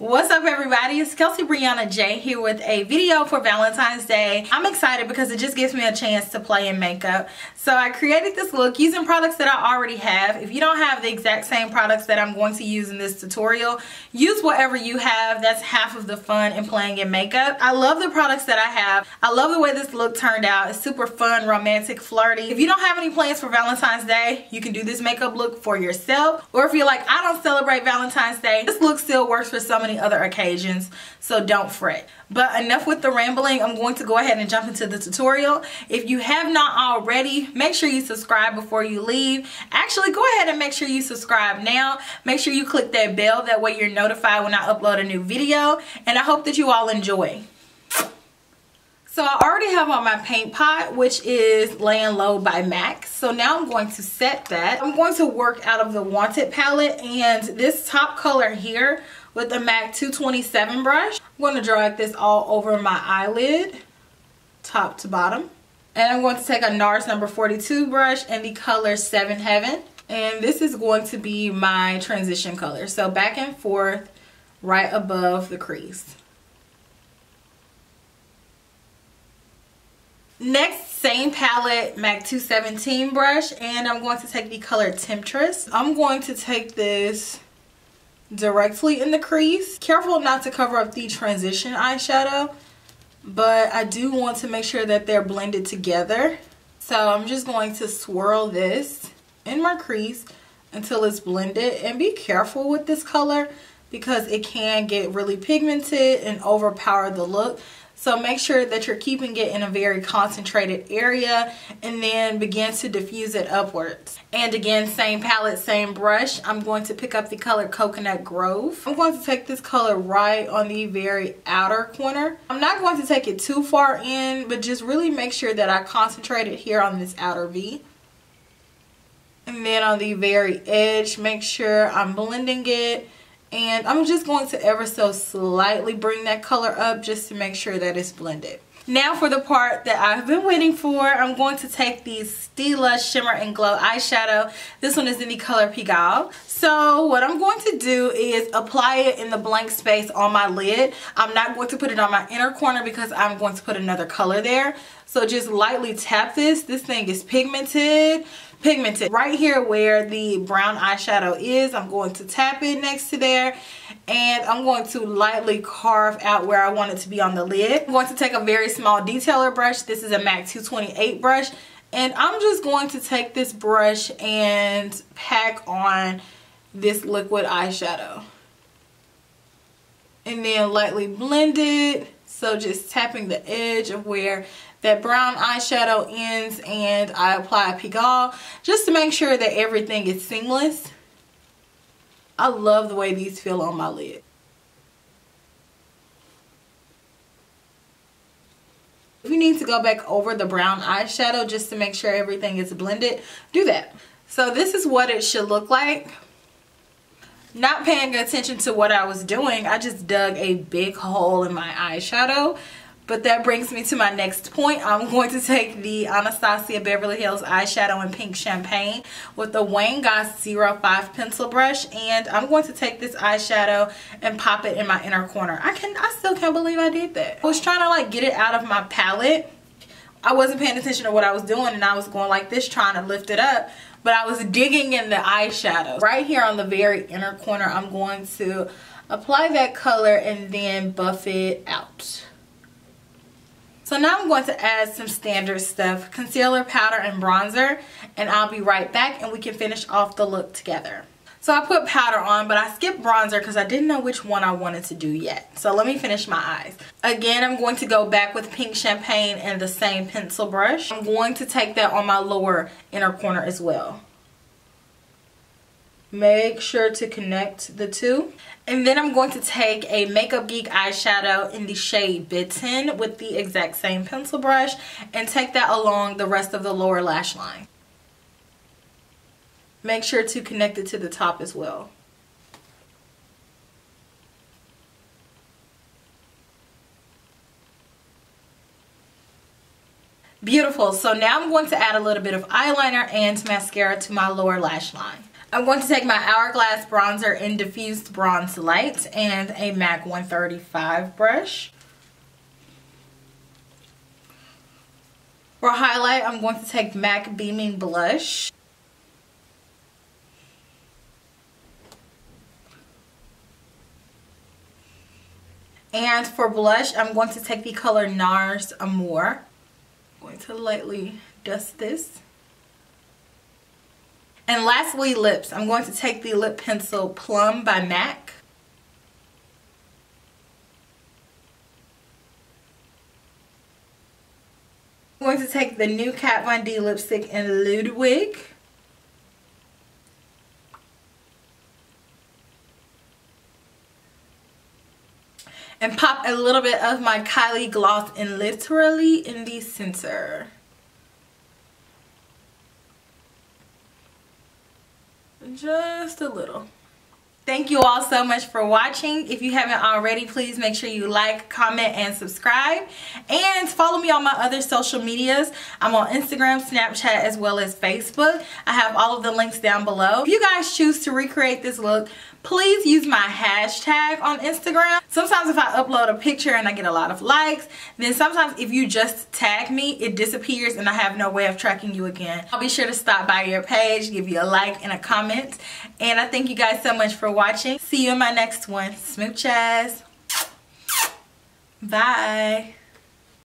What's up everybody, it's KelseeBrianaJai here with a video for Valentine's Day. I'm excited because it just gives me a chance to play in makeup. So I created this look using products that I already have. If you don't have the exact same products that I'm going to use in this tutorial, use whatever you have. That's half of the fun in playing in makeup. I love the products that I have. I love the way this look turned out. It's super fun, romantic, flirty. If you don't have any plans for Valentine's Day, you can do this makeup look for yourself. Or if you're like, I don't celebrate Valentine's Day, this look still works for so many other occasions, so don't fret. But enough with the rambling. I'm going to go ahead and jump into the tutorial. If you have not already, make sure you subscribe before you leave. Actually, go ahead and make sure you subscribe now. Make sure you click that bell, that way you're notified when I upload a new video, and I hope that you all enjoy. So I already have on my paint pot, which is Laying Low by MAC. So now I'm going to set that. I'm going to work out of the Wanted palette, and this top color here with the MAC 227 brush. I'm going to drag this all over my eyelid, top to bottom. And I'm going to take a NARS number 42 brush in the color 7 Heaven. And this is going to be my transition color. So back and forth, right above the crease. Next, same palette, MAC 217 brush, and I'm going to take the color Temptress. I'm going to take this directly in the crease. Careful not to cover up the transition eyeshadow, but I do want to make sure that they're blended together. So I'm just going to swirl this in my crease until it's blended, and be careful with this color because it can get really pigmented and overpower the look. So make sure that you're keeping it in a very concentrated area and then begin to diffuse it upwards. And again, same palette, same brush. I'm going to pick up the color Coconut Grove. I'm going to take this color right on the very outer corner. I'm not going to take it too far in, but just really make sure that I concentrate it here on this outer V. And then on the very edge, make sure I'm blending it. And I'm just going to ever so slightly bring that color up just to make sure that it's blended. Now for the part that I've been waiting for, I'm going to take the Stila Shimmer and Glow eyeshadow. This one is in the color Pigalle. So what I'm going to do is apply it in the blank space on my lid. I'm not going to put it on my inner corner because I'm going to put another color there. So just lightly tap this. This thing is pigmented. Right here where the brown eyeshadow is, I'm going to tap it next to there, and I'm going to lightly carve out where I want it to be on the lid. I'm going to take a very small detailer brush. This is a MAC 228 brush, and I'm just going to take this brush and pack on this liquid eyeshadow and then lightly blend it. So just tapping the edge of where that brown eyeshadow ends, and I apply Pigalle just to make sure that everything is seamless. I love the way these feel on my lid. If you need to go back over the brown eyeshadow just to make sure everything is blended, do that. So this is what it should look like. Not paying attention to what I was doing, I just dug a big hole in my eyeshadow. But that brings me to my next point. I'm going to take the Anastasia Beverly Hills eyeshadow in Pink Champagne with the Wayne Goss 05 pencil brush, and I'm going to take this eyeshadow and pop it in my inner corner. I still can't believe I did that. I was trying to like get it out of my palette. I wasn't paying attention to what I was doing, and I was going like this trying to lift it up, but I was digging in the eyeshadow. Right here on the very inner corner, I'm going to apply that color and then buff it out. So now I'm going to add some standard stuff, concealer, powder, and bronzer, and I'll be right back and we can finish off the look together. So I put powder on, but I skipped bronzer because I didn't know which one I wanted to do yet. So let me finish my eyes. Again, I'm going to go back with Pink Champagne and the same pencil brush. I'm going to take that on my lower inner corner as well. Make sure to connect the two. And then I'm going to take a Makeup Geek eyeshadow in the shade Bitten with the exact same pencil brush and take that along the rest of the lower lash line. Make sure to connect it to the top as well. Beautiful. So now I'm going to add a little bit of eyeliner and mascara to my lower lash line. I'm going to take my Hourglass bronzer in Diffused Bronze Light and a MAC 135 brush. For highlight, I'm going to take MAC Beaming Blush. And for blush, I'm going to take the color NARS Amour. I'm going to lightly dust this. And lastly, lips. I'm going to take the lip pencil Plum by MAC. I'm going to take the new Kat Von D lipstick in Ludwig. And pop a little bit of my Kylie gloss in Literally in the center. Just a little. Thank you all so much for watching. If you haven't already, please make sure you like, comment, and subscribe. And follow me on my other social medias. I'm on Instagram, Snapchat, as well as Facebook. I have all of the links down below. If you guys choose to recreate this look, please use my hashtag on Instagram. Sometimes if I upload a picture and I get a lot of likes, then sometimes if you just tag me, it disappears and I have no way of tracking you again. I'll be sure to stop by your page, give you a like and a comment. And I thank you guys so much for watching. See you in my next one. Smooches. Bye.